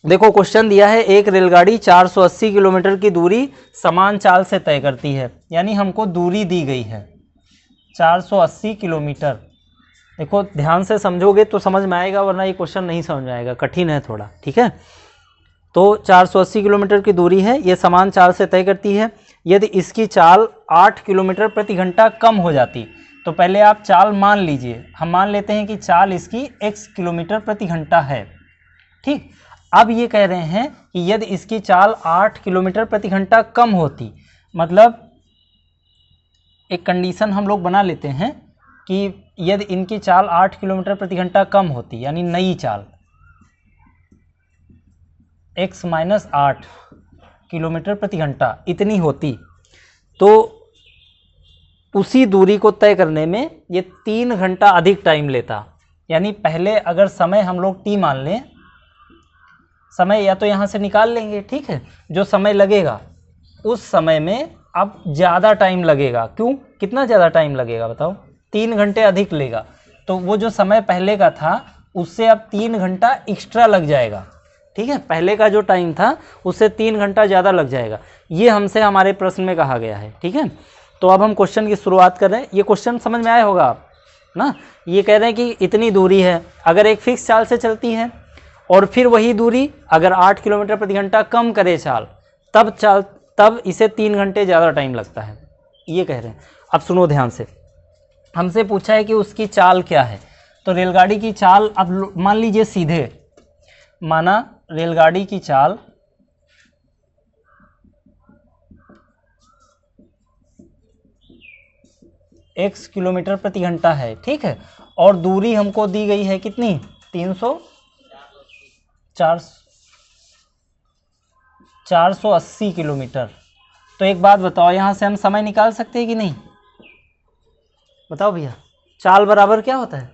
देखो क्वेश्चन दिया है, एक रेलगाड़ी 480 किलोमीटर की दूरी समान चाल से तय करती है, यानी हमको दूरी दी गई है 480 किलोमीटर। देखो ध्यान से समझोगे तो समझ में आएगा, वरना ये क्वेश्चन नहीं समझ में आएगा, कठिन है थोड़ा, ठीक है। तो 480 किलोमीटर की दूरी है, ये समान चाल से तय करती है। यदि इसकी चाल 8 किलोमीटर प्रति घंटा कम हो जाती, तो पहले आप चाल मान लीजिए, हम मान लेते हैं कि चाल इसकी x किलोमीटर प्रति घंटा है, ठीक। अब ये कह रहे हैं कि यदि इसकी चाल 8 किलोमीटर प्रति घंटा कम होती, मतलब एक कंडीशन हम लोग बना लेते हैं कि यदि इनकी चाल 8 किलोमीटर प्रति घंटा कम होती, यानी नई चाल x माइनस 8 किलोमीटर प्रति घंटा इतनी होती, तो उसी दूरी को तय करने में ये 3 घंटा अधिक टाइम लेता। यानी पहले अगर समय हम लोग t मान लें, समय या तो यहाँ से निकाल लेंगे, ठीक है, जो समय लगेगा उस समय में अब ज़्यादा टाइम लगेगा। क्यों, कितना ज़्यादा टाइम लगेगा बताओ, 3 घंटे अधिक लेगा, तो वो जो समय पहले का था उससे अब 3 घंटा एक्स्ट्रा लग जाएगा, ठीक है। पहले का जो टाइम था उससे 3 घंटा ज़्यादा लग जाएगा, ये हमसे हमारे प्रश्न में कहा गया है, ठीक है। तो अब हम क्वेश्चन की शुरुआत कर रहे हैं। ये क्वेश्चन समझ में आया होगा आप ना। ये कह रहे हैं कि इतनी दूरी है, अगर एक फिक्स चाल से चलती है और फिर वही दूरी अगर 8 किलोमीटर प्रति घंटा कम करे चाल, तब इसे 3 घंटे ज़्यादा टाइम लगता है, ये कह रहे हैं। अब सुनो ध्यान से, हमसे पूछा है कि उसकी चाल क्या है। तो रेलगाड़ी की चाल, अब मान लीजिए सीधे, माना रेलगाड़ी की चाल x किलोमीटर प्रति घंटा है, ठीक है, और दूरी हमको दी गई है कितनी, 480 किलोमीटर। तो एक बात बताओ, यहाँ से हम समय निकाल सकते हैं कि नहीं, बताओ भैया। चाल बराबर क्या होता है,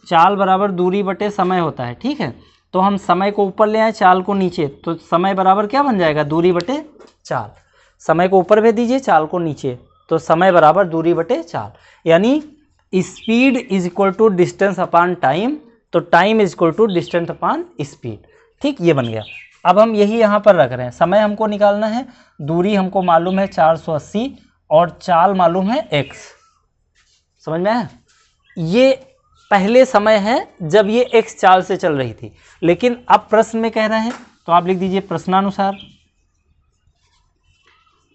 चाल बराबर दूरी बटे समय होता है, ठीक है। तो हम समय को ऊपर ले आए, चाल को नीचे, तो समय बराबर क्या बन जाएगा, दूरी बटे चाल। समय को ऊपर भेज दीजिए, चाल को नीचे, तो समय बराबर दूरी बटे चाल। यानी speed is equal to distance upon time, तो time is equal to distance upon speed, ठीक, ये बन गया। अब हम यही यहाँ पर रख रहे हैं, समय हमको निकालना है, दूरी हमको मालूम है 480 और चाल मालूम है x, समझ में आया। ये पहले समय है जब ये x चाल से चल रही थी, लेकिन अब प्रश्न में कह रहे हैं, तो आप लिख दीजिए प्रश्नानुसार।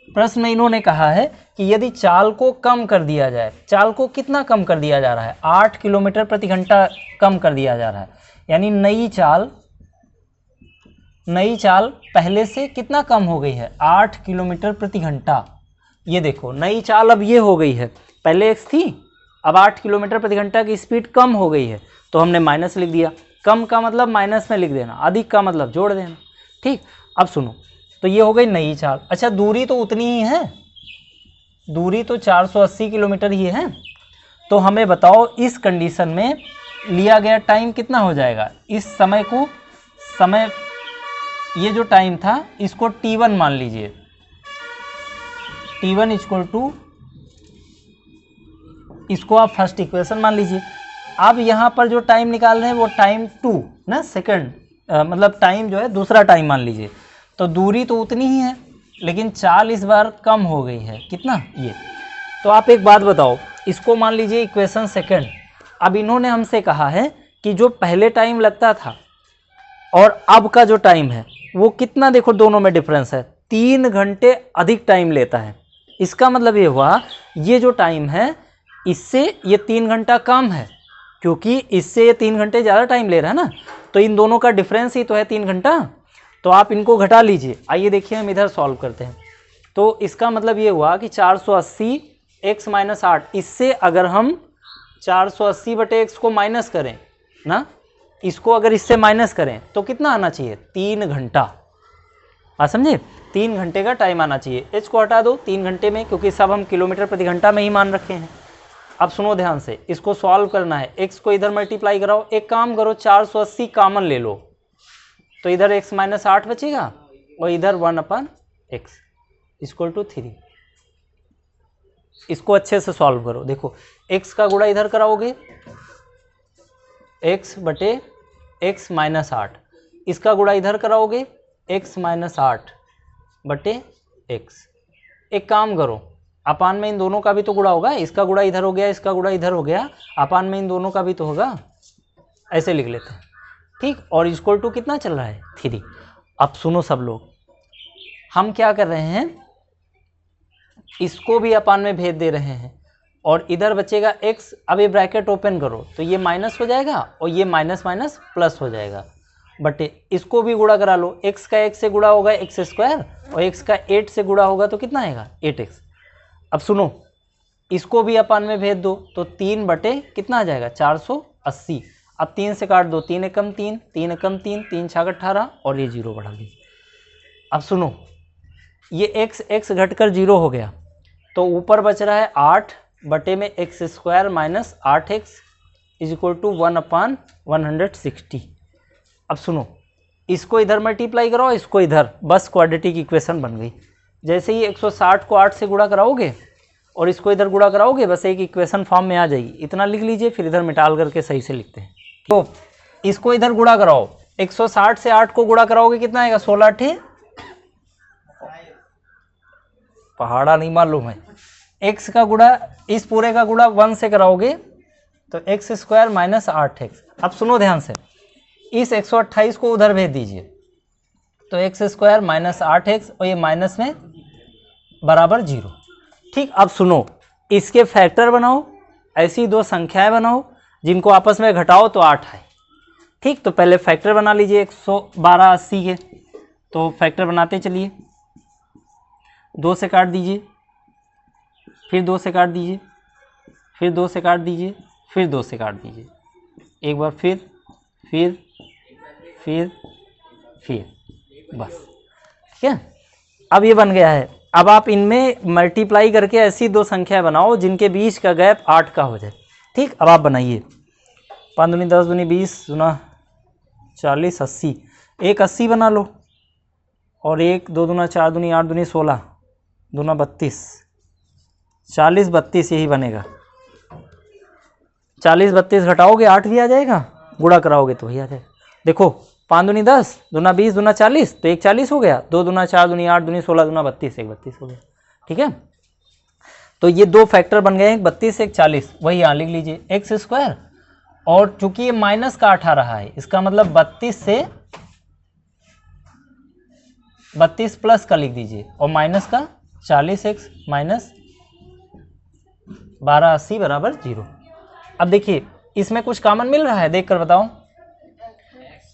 प्रश्न में इन्होंने कहा है कि यदि चाल को कम कर दिया जाए, चाल को कितना कम कर दिया जा रहा है, 8 किलोमीटर प्रति घंटा कम कर दिया जा रहा है, यानी नई चाल पहले से कितना कम हो गई है, 8 किलोमीटर प्रति घंटा। ये देखो नई चाल अब ये हो गई है, पहले x थी, अब 8 किलोमीटर प्रति घंटा की स्पीड कम हो गई है, तो हमने माइनस लिख दिया। कम का मतलब माइनस में लिख देना, अधिक का मतलब जोड़ देना, ठीक। अब सुनो, तो ये हो गई नई चाल। अच्छा, दूरी तो उतनी ही है, दूरी तो 480 किलोमीटर ही है। तो हमें बताओ इस कंडीशन में लिया गया टाइम कितना हो जाएगा। इस समय को, समय ये जो टाइम था इसको t1 मान लीजिए, t1 इक्वल टू, इसको आप फर्स्ट इक्वेशन मान लीजिए। अब यहाँ पर जो टाइम निकाल रहे हैं वो टाइम 2 ना, सेकंड, मतलब टाइम जो है दूसरा टाइम मान लीजिए। तो दूरी तो उतनी ही है, लेकिन चाल इस बार कम हो गई है, कितना, ये। तो आप एक बात बताओ, इसको मान लीजिए इक्वेशन सेकंड। अब इन्होंने हमसे कहा है कि जो पहले टाइम लगता था और अब का जो टाइम है वो कितना, देखो दोनों में डिफरेंस है, 3 घंटे अधिक टाइम लेता है। इसका मतलब ये हुआ, ये जो टाइम है इससे ये 3 घंटा कम है, क्योंकि इससे ये 3 घंटे ज़्यादा टाइम ले रहा है ना, तो इन दोनों का डिफरेंस ही तो है 3 घंटा। तो आप इनको घटा लीजिए। आइए देखिए हम इधर सॉल्व करते हैं। तो इसका मतलब ये हुआ कि 480 x माइनस 8, इससे अगर हम 480 बटे x को माइनस करें ना, इसको अगर इससे माइनस करें तो कितना आना चाहिए, 3 घंटा। बात समझे, 3 घंटे का टाइम आना चाहिए। h को हटा दो 3 घंटे में, क्योंकि सब हम किलोमीटर प्रति घंटा में ही मान रखे हैं। अब सुनो ध्यान से, इसको सॉल्व करना है, x को इधर मल्टीप्लाई कराओ। एक काम करो, 480 कॉमन ले लो, तो इधर x माइनस 8 बचेगा और इधर 1/x इक्वल टू 3। इसको अच्छे से सॉल्व करो। देखो x का गुणा इधर कराओगे, x बटे x माइनस 8, इसका गुणा इधर कराओगे x माइनस 8 बटे x। एक काम करो, अपान में इन दोनों का भी तो गुणा होगा, इसका गुणा इधर हो गया, इसका गुणा इधर हो गया, अपान में इन दोनों का भी तो होगा, ऐसे लिख लेते हैं। ठीक, और इक्वल टू कितना चल रहा है 3। अब सुनो सब लोग, हम क्या कर रहे हैं, इसको भी अपान में भेद दे रहे हैं और इधर बचेगा x। अब ये ब्रैकेट ओपन करो तो ये माइनस हो जाएगा और ये माइनस माइनस प्लस हो जाएगा, बटे इसको भी गुणा करा लो, x का 1 से गुणा होगा x स्क्वायर और x का 8 से गुणा होगा तो कितना आएगा 8x। अब सुनो, इसको भी अपान में भेद दो तो 3 बटे कितना आ जाएगा 480। अब 3 से काट दो, 3 एकम 3, 3 एकम 3, 3 छाक 18 और ये 0 बढ़ा लीजिए। अब सुनो, ये x घटकर 0 हो गया तो ऊपर बच रहा है 8 बटे में x square minus 8x is equal to 1/160। अब सुनो, इसको इधर मल्टीप्लाई कराओ, इसको इधर, बस क्वाड्रेटिक इक्वेशन बन गई। जैसे ही 160 को 8 से गुणा कराओगे और इसको इधर गुणा कराओगे, बस एक इक्वेशन फॉर्म में आ जाएगी। इतना लिख लीजिए, फिर इधर मिटाल करके सही से लिखते हैं। तो इसको इधर गुणा कराओ, 160 से 8 को गुणा कराओगे कितना आएगा 16 8 पहाड़ा नहीं मालूम है। x का गुणा, इस पूरे का गुणा 1 से कराओगे तो x स्क्वायर माइनस 8x। अब सुनो ध्यान से, इस 128 को उधर भेज दीजिए तो x स्क्वायर माइनस 8x और ये माइनस में बराबर 0। ठीक, अब सुनो, इसके फैक्टर बनाओ, ऐसी दो संख्याएं बनाओ जिनको आपस में घटाओ तो 8 है। ठीक, तो पहले फैक्टर बना लीजिए 112 80 के, तो फैक्टर बनाते चलिए। 2 से काट दीजिए, फिर 2 से काट दीजिए, फिर 2 से काट दीजिए, फिर 2 से काट दीजिए, एक बार फिर बस। ठीक है, अब ये बन गया है। अब आप इनमें मल्टीप्लाई करके ऐसी दो संख्या बनाओ जिनके बीच का गैप 8 का हो जाए। ठीक, अब आप बनाइए, 5 दूनी 10 दूनी 20 दूना 40 80, एक 80 बना लो और एक 2 दूना 4 दूनी 8 दूनी 16 दूना 32, 40 32 यही बनेगा। 40 32 घटाओगे 8 भी आ जाएगा, गुणा कराओगे तो वही आ जाएगा। देखो 5 दूनी 10 दूना 20 दूना 40 तो एक 40 हो गया, 2 दूना 4 दूनी 8 दूनी 16 दूना 32, एक 32 हो गया। ठीक है, तो ये दो फैक्टर बन गए, एक 32 एक 40, वही यहाँ लिख लीजिए एक्स स्क्वायर। और चूंकि ये माइनस का 8 आ रहा है, इसका मतलब 32 से 32 प्लस का लिख दीजिए और माइनस का 40x माइनस 1280 बराबर 0। अब देखिए इसमें कुछ कॉमन मिल रहा है, देख कर बताओ।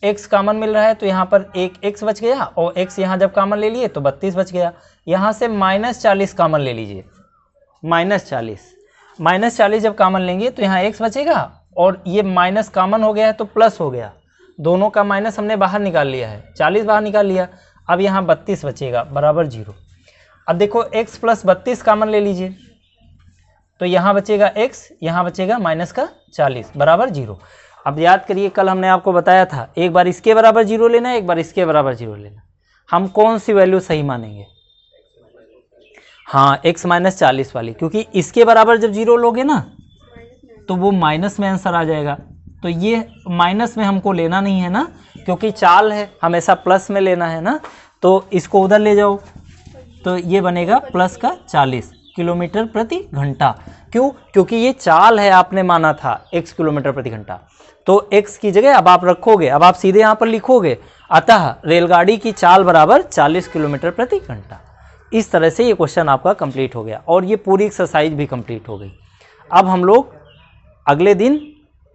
x कॉमन मिल रहा है तो यहाँ पर एक x बच गया और x यहाँ जब कॉमन ले लिए तो 32 बच गया। यहाँ से -40 कॉमन ले लीजिए, -40 जब कॉमन लेंगे तो यहाँ x बचेगा और ये माइनस कॉमन हो गया है तो प्लस हो गया। दोनों का माइनस हमने बाहर निकाल लिया है, 40 बाहर निकाल लिया। अब यहाँ 32 बचेगा बराबर 0। अब देखो x प्लस 32 कॉमन ले लीजिए तो यहाँ बचेगा x, यहाँ बचेगा माइनस का 40 बराबर 0। अब याद करिए कल हमने आपको बताया था, एक बार इसके बराबर 0 लेना, एक बार इसके बराबर 0 लेना। हम कौन सी वैल्यू सही मानेंगे? हाँ, x माइनस 40 वाली, क्योंकि इसके बराबर जब 0 लोगे ना तो वो माइनस में आंसर आ जाएगा। तो ये माइनस में हमको लेना नहीं है ना, क्योंकि चाल है हमेशा प्लस में लेना है ना, तो इसको उधर ले जाओ तो ये बनेगा प्लस का 40 किलोमीटर प्रति घंटा। क्यों? क्योंकि ये चाल है, आपने माना था x किलोमीटर प्रति घंटा, तो x की जगह अब आप रखोगे, अब आप सीधे यहाँ पर लिखोगे, अतः रेलगाड़ी की चाल बराबर 40 किलोमीटर प्रति घंटा। इस तरह से ये क्वेश्चन आपका कंप्लीट हो गया और ये पूरी एक्सरसाइज भी कंप्लीट हो गई। अब हम लोग अगले दिन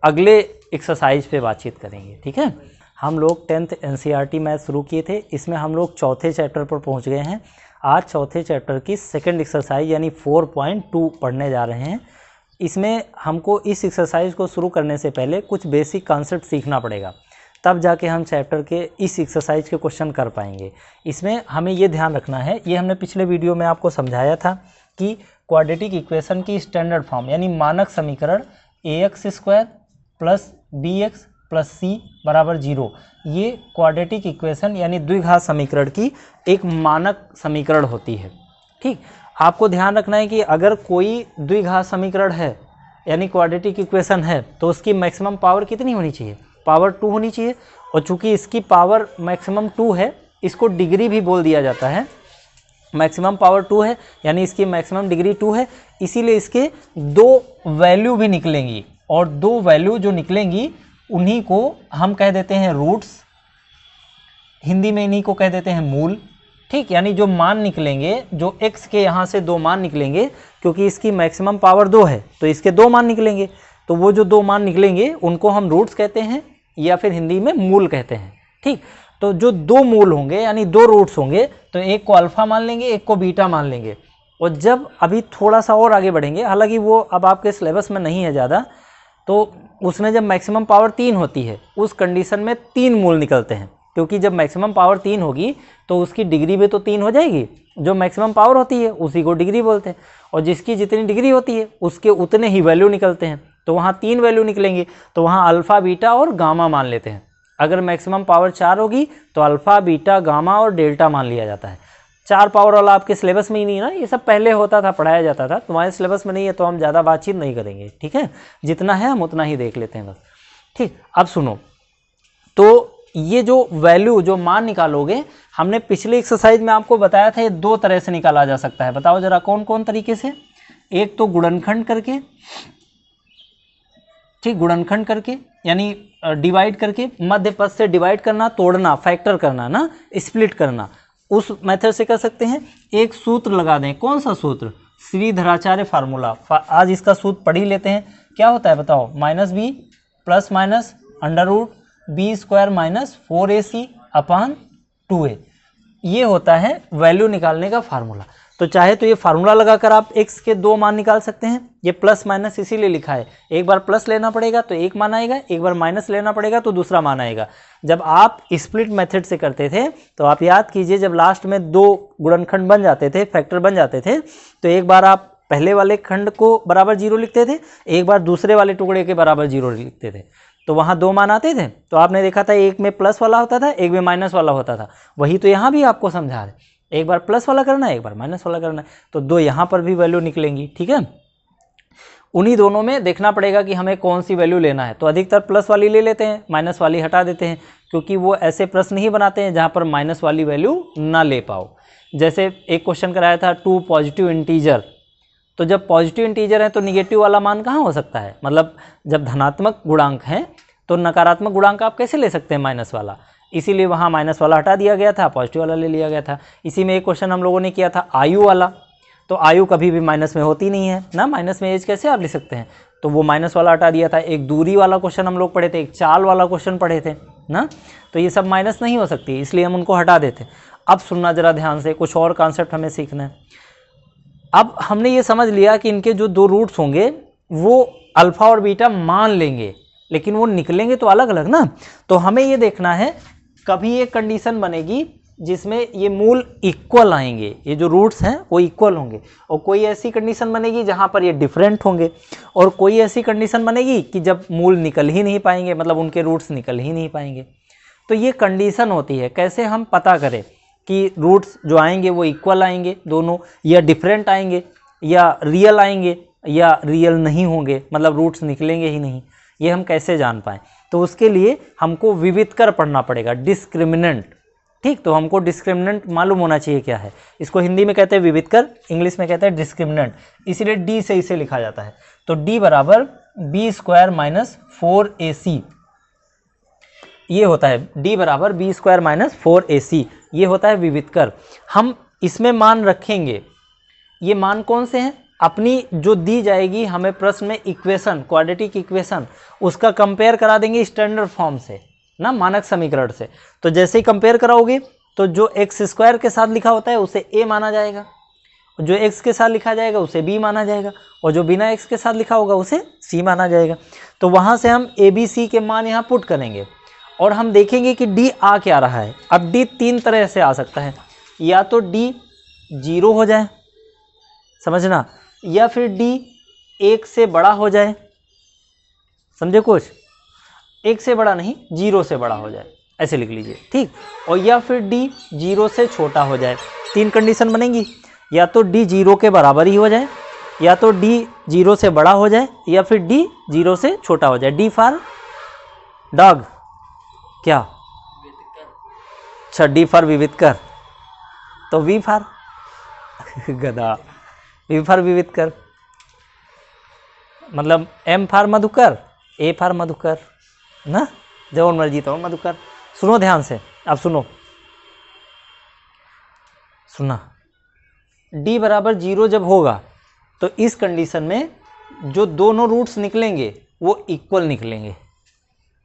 अगले एक्सरसाइज पे बातचीत करेंगे। ठीक है, हम लोग 10th NCERT मैथ शुरू किए थे, इसमें हम लोग चौथे चैप्टर पर पहुंच गए हैं। आज चौथे चैप्टर की सेकंड एक्सरसाइज यानी 4.2 पढ़ने जा रहे हैं। इसमें हमको इस एक्सरसाइज को शुरू करने से पहले कुछ बेसिक कॉन्सेप्ट सीखना पड़ेगा, तब जाके हम चैप्टर के इस एक्सरसाइज के क्वेश्चन कर पाएंगे। इसमें हमें ये ध्यान रखना है, ये हमने पिछले वीडियो में आपको समझाया था कि क्वाड्रेटिक इक्वेशन की स्टैंडर्ड फॉर्म यानी मानक समीकरण ax square plus bx plus c बराबर 0, ये क्वाड्रेटिक इक्वेशन यानी द्विघात समीकरण की एक मानक समीकरण होती है। ठीक, आपको ध्यान रखना है कि अगर कोई द्विघात समीकरण है यानी क्वाड्रेटिक इक्वेशन है तो उसकी मैक्सिमम पावर कितनी होनी चाहिए? पावर 2 होनी चाहिए। और चूंकि इसकी पावर मैक्सिमम 2 है, इसको डिग्री भी बोल दिया जाता है, मैक्सिमम पावर 2 है यानी इसकी मैक्सिमम डिग्री 2 है, इसीलिए इसके 2 वैल्यू भी निकलेंगी, और 2 वैल्यू जो निकलेंगी उन्हीं को हम कह देते हैं रूट्स, हिंदी में इन्हीं को कह देते हैं मूल। ठीक, यानी जो मान निकलेंगे, जो x के यहाँ से 2 मान निकलेंगे, क्योंकि इसकी मैक्सिमम पावर 2 है तो इसके 2 मान निकलेंगे, तो वो जो 2 मान निकलेंगे उनको हम रूट्स कहते हैं या फिर हिंदी में मूल कहते हैं। ठीक, तो जो 2 मूल होंगे यानी 2 रूट्स होंगे, तो एक को अल्फा मान लेंगे, एक को बीटा मान लेंगे। और जब अभी थोड़ा सा और आगे बढ़ेंगे, हालांकि वो अब आपके सिलेबस में नहीं है ज़्यादा, तो उसमें जब मैक्सिमम पावर 3 होती है उस कंडीशन में 3 मूल निकलते हैं, क्योंकि जब मैक्सिमम पावर 3 होगी तो उसकी डिग्री भी तो 3 हो जाएगी। जो मैक्सिमम पावर होती है उसी को डिग्री बोलते हैं, और जिसकी जितनी डिग्री होती है उसके उतने ही वैल्यू निकलते हैं। तो वहाँ 3 वैल्यू निकलेंगे, तो वहाँ अल्फ़ा, बीटा और गामा मान लेते हैं। अगर मैक्सिमम पावर 4 होगी तो अल्फ़ा, बीटा, गामा और डेल्टा मान लिया जाता है। 4 पावर वाला आपके सिलेबस में ही नहीं है ना, ये सब पहले होता था, पढ़ाया जाता था, तुम्हारे सिलेबस में नहीं है तो हम ज़्यादा बातचीत नहीं करेंगे। ठीक है, जितना है हम उतना ही देख लेते हैं बस। ठीक, अब सुनो, तो ये जो वैल्यू, जो मान निकालोगे, हमने पिछले एक्सरसाइज में आपको बताया था ये 2 तरह से निकाला जा सकता है। बताओ जरा कौन कौन तरीके से। एक तो गुणनखंड करके, ठीक, गुणनखंड करके यानी डिवाइड करके, मध्य पद से डिवाइड करना, तोड़ना, फैक्टर करना ना, स्प्लिट करना, उस मेथड से कर सकते हैं। एक सूत्र लगा दें, कौन सा सूत्र, श्रीधराचार्य फार्मूला, आज इसका सूत्र पढ़ ही लेते हैं। क्या होता है बताओ, -b plus minus under root b² minus 4ac upon 2a, ये होता है वैल्यू निकालने का फार्मूला। तो चाहे तो ये फार्मूला लगाकर आप x के 2 मान निकाल सकते हैं। ये प्लस माइनस इसीलिए लिखा है, एक बार प्लस लेना पड़ेगा तो एक मान आएगा, एक बार माइनस लेना पड़ेगा तो दूसरा मान आएगा। जब आप स्प्लिट मेथड से करते थे तो आप याद कीजिए, जब लास्ट में 2 गुणनखंड बन जाते थे, फैक्टर बन जाते थे, तो एक बार आप पहले वाले खंड को बराबर 0 लिखते थे, एक बार दूसरे वाले टुकड़े के बराबर 0 लिखते थे, तो वहाँ 2 मान आते थे। तो आपने देखा था एक में प्लस वाला होता था, एक में माइनस वाला होता था। वही तो यहाँ भी आपको समझा रहे, एक बार प्लस वाला करना है, एक बार माइनस वाला करना है, तो 2 यहाँ पर भी वैल्यू निकलेंगी। ठीक है, उन्हीं दोनों में देखना पड़ेगा कि हमें कौन सी वैल्यू लेना है। तो अधिकतर प्लस वाली ले लेते हैं, माइनस वाली हटा देते हैं, क्योंकि वो ऐसे प्रश्न ही बनाते हैं जहाँ पर माइनस वाली वैल्यू ना ले पाओ। जैसे एक क्वेश्चन कराया था 2 पॉजिटिव इंटीजर, तो जब पॉजिटिव इंटीजर है तो निगेटिव वाला मान कहाँ हो सकता है, मतलब जब धनात्मक गुणांक है तो नकारात्मक गुणांक आप कैसे ले सकते हैं, माइनस वाला, इसीलिए वहाँ माइनस वाला हटा दिया गया था, पॉजिटिव वाला ले लिया गया था। इसी में एक क्वेश्चन हम लोगों ने किया था आयु वाला, तो आयु कभी भी माइनस में होती नहीं है ना, माइनस में एज कैसे आप लिख सकते हैं, तो वो माइनस वाला हटा दिया था। एक दूरी वाला क्वेश्चन हम लोग पढ़े थे, एक चाल वाला क्वेश्चन पढ़े थे ना, तो ये सब माइनस नहीं हो सकती, इसलिए हम उनको हटा देते। अब सुनना जरा ध्यान से, कुछ और कॉन्सेप्ट हमें सीखना है। अब हमने ये समझ लिया कि इनके जो 2 रूट्स होंगे वो अल्फा और बीटा मान लेंगे, लेकिन वो निकलेंगे तो अलग अलग ना। तो हमें ये देखना है कभी एक कंडीशन बनेगी जिसमें ये मूल इक्वल आएंगे, ये जो रूट्स हैं वो इक्वल होंगे, और कोई ऐसी कंडीशन बनेगी जहाँ पर ये डिफरेंट होंगे, और कोई ऐसी कंडीशन बनेगी कि जब मूल निकल ही नहीं पाएंगे, मतलब उनके रूट्स निकल ही नहीं पाएंगे। तो ये कंडीशन होती है। कैसे हम पता करें कि रूट्स जो आएंगे वो इक्वल आएंगे दोनों, या डिफरेंट आएंगे, या रियल आएंगे, या रियल नहीं होंगे, मतलब रूट्स निकलेंगे ही नहीं, ये हम कैसे जान पाएँ। तो उसके लिए हमको विविधकर पढ़ना पड़ेगा, डिस्क्रिमिनेंट। ठीक, तो हमको डिस्क्रिमिनेंट मालूम होना चाहिए क्या है। इसको हिंदी में कहते हैं विविधकर, इंग्लिश में कहते हैं डिस्क्रिमिनेंट, इसीलिए डी से इसे लिखा जाता है। तो डी बराबर b² माइनस 4ac, ये होता है d बराबर b² माइनस 4ac, ये होता है विविधकर। हम इसमें मान रखेंगे, ये मान कौन से हैं, अपनी जो दी जाएगी हमें प्रश्न में इक्वेशन, क्वाड्रेटिक इक्वेशन, उसका कंपेयर करा देंगे स्टैंडर्ड फॉर्म से ना, मानक समीकरण से। तो जैसे ही कंपेयर कराओगे तो जो x² के साथ लिखा होता है उसे a माना जाएगा, जो x के साथ लिखा जाएगा उसे b माना जाएगा, और जो बिना x के साथ लिखा होगा उसे c माना जाएगा। तो वहाँ से हम a b c के मान यहाँ पुट करेंगे और हम देखेंगे कि d आ क्या रहा है। अब d 3 तरह से आ सकता है, या तो d 0 हो जाए, समझना, या फिर d 1 से बड़ा हो जाए, समझे कुछ, 1 से बड़ा नहीं 0 से बड़ा हो जाए, ऐसे लिख लीजिए। ठीक, और या फिर d 0 से छोटा हो जाए। 3 कंडीशन बनेंगी, या तो d 0 के बराबर ही हो जाए, या तो d 0 से बड़ा हो जाए, या फिर d 0 से छोटा हो जाए। d फॉर डॉग, क्या अच्छा, डी फॉर विविधकर, तो वी फॉर गधा, वी फॉर विविधकर, मतलब M for Madhukar, A for Madhukar ना, जो मर्जी तो मधुकर। सुनो ध्यान से, अब सुनो, सुना, डी बराबर 0 जब होगा तो इस कंडीशन में जो दोनों रूट्स निकलेंगे वो इक्वल निकलेंगे,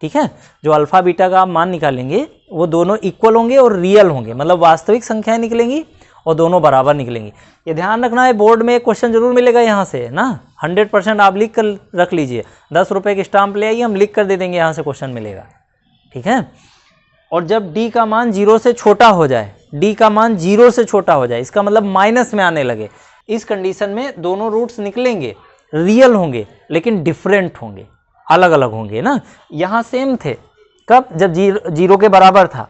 ठीक है। जो अल्फा बीटा का आप मान निकालेंगे वो दोनों इक्वल होंगे और रियल होंगे, मतलब वास्तविक संख्याएं निकलेंगी और दोनों बराबर निकलेंगी। ये ध्यान रखना है, बोर्ड में एक क्वेश्चन जरूर मिलेगा यहाँ से ना, 100% आप लिख कर रख लीजिए। 10 रुपये की स्टाम्प ले आइए, हम लिख कर दे देंगे, यहाँ से क्वेश्चन मिलेगा, ठीक है। और जब d का मान 0 से छोटा हो जाए, d का मान 0 से छोटा हो जाए, इसका मतलब माइनस में आने लगे, इस कंडीशन में दोनों रूट्स निकलेंगे, रियल होंगे लेकिन डिफरेंट होंगे, अलग अलग होंगे ना। यहाँ सेम थे, कब? जब 0 के बराबर था,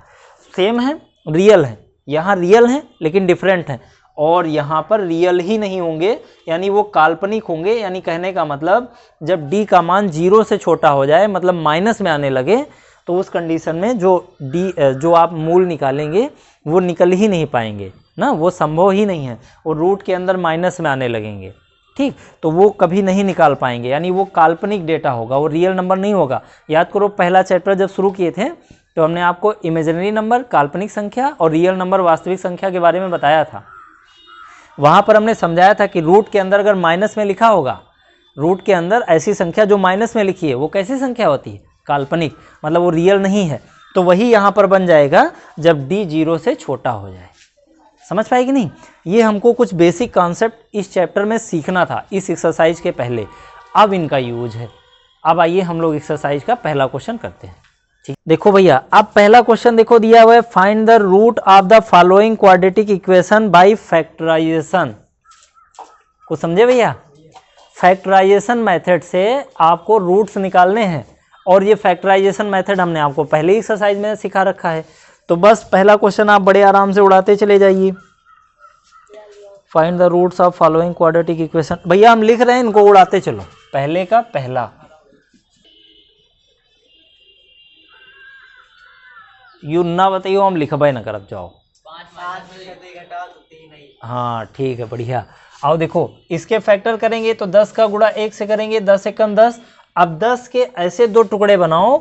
सेम है, रियल है। यहाँ रियल है लेकिन डिफरेंट है, और यहाँ पर रियल ही नहीं होंगे, यानी वो काल्पनिक होंगे। यानी कहने का मतलब जब d का मान 0 से छोटा हो जाए, मतलब माइनस में आने लगे, तो उस कंडीशन में जो आप मूल निकालेंगे वो निकल ही नहीं पाएंगे ना, वो संभव ही नहीं है, वो रूट के अंदर माइनस में आने लगेंगे, ठीक। तो वो कभी नहीं निकाल पाएंगे, यानी वो काल्पनिक डेटा होगा, वो रियल नंबर नहीं होगा। याद करो, पहला चैप्टर जब शुरू किए थे तो हमने आपको इमेजिनरी नंबर, काल्पनिक संख्या, और रियल नंबर, वास्तविक संख्या के बारे में बताया था। वहाँ पर हमने समझाया था कि रूट के अंदर अगर माइनस में लिखा होगा, रूट के अंदर ऐसी संख्या जो माइनस में लिखी है वो कैसी संख्या होती है? काल्पनिक, मतलब वो रियल नहीं है। तो वही यहाँ पर बन जाएगा जब d 0 से छोटा हो जाए। समझ पाए कि नहीं? ये हमको कुछ बेसिक कॉन्सेप्ट इस चैप्टर में सीखना था, इस एक्सरसाइज के पहले। अब इनका यूज है। अब आइए हम लोग एक्सरसाइज का पहला क्वेश्चन करते हैं, ठीक। देखो भैया, अब पहला क्वेश्चन देखो दिया हुआ है, find the root of the following quadratic equation by factorization. कुछ समझे भैया? फैक्टराइजेशन मेथड से आपको रूट्स निकालने हैं, और ये फैक्टराइजेशन मेथड हमने आपको पहले ही एक्सरसाइज में सिखा रखा है। तो बस पहला क्वेश्चन आप बड़े आराम से उड़ाते चले जाइए। Find the roots of following quadratic equation. भैया हम लिख रहे हैं, इनको उड़ाते चलो। पहले का पहला, यू ना बताइयो, हम लिखबे ना करब जाओ। हाँ ठीक है, बढ़िया। आओ देखो, इसके फैक्टर करेंगे तो 10 का गुणा 1 से करेंगे, 10 एकम 10। अब 10 के ऐसे दो टुकड़े बनाओ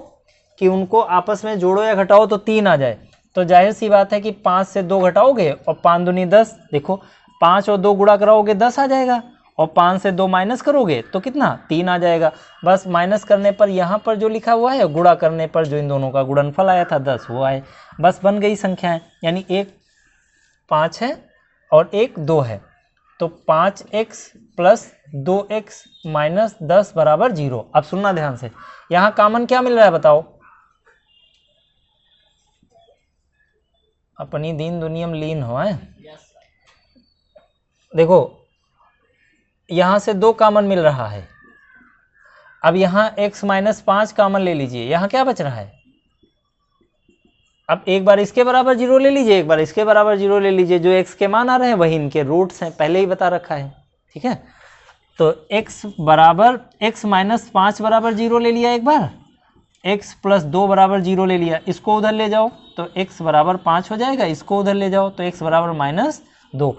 कि उनको आपस में जोड़ो या घटाओ तो 3 आ जाए। तो जाहिर सी बात है कि 5 से 2 घटाओगे और 5 दूनी 10। देखो 5 और 2 गुणा कराओगे 10 आ जाएगा, और 5 से 2 माइनस करोगे तो कितना? 3 आ जाएगा। बस माइनस करने पर यहाँ पर जो लिखा हुआ है, गुणा करने पर जो इन दोनों का गुणनफल आया था 10, वो आए। बस बन गई संख्याएं, यानी एक 5 है और एक 2 है। तो 5x प्लस 2x माइनस 10 बराबर 0। अब सुनना ध्यान से, यहाँ कॉमन क्या मिल रहा है बताओ? अपनी दीन दुनिया में लीन हो है। देखो यहाँ से 2 कॉमन मिल रहा है। अब यहाँ x माइनस 5 कॉमन ले लीजिए, यहाँ क्या बच रहा है? अब एक बार इसके बराबर 0 ले लीजिए, एक बार इसके बराबर 0 ले लीजिए। जो x के मान आ रहे हैं वही इनके रूट्स हैं, पहले ही बता रखा है, ठीक है। तो x बराबर x माइनस 5 बराबर 0 ले लिया एक बार, x प्लस 2 बराबर 0 ले लिया, इसको उधर ले जाओ तो x बराबर 5 हो जाएगा, इसको उधर ले जाओ तो x बराबर माइनस 2।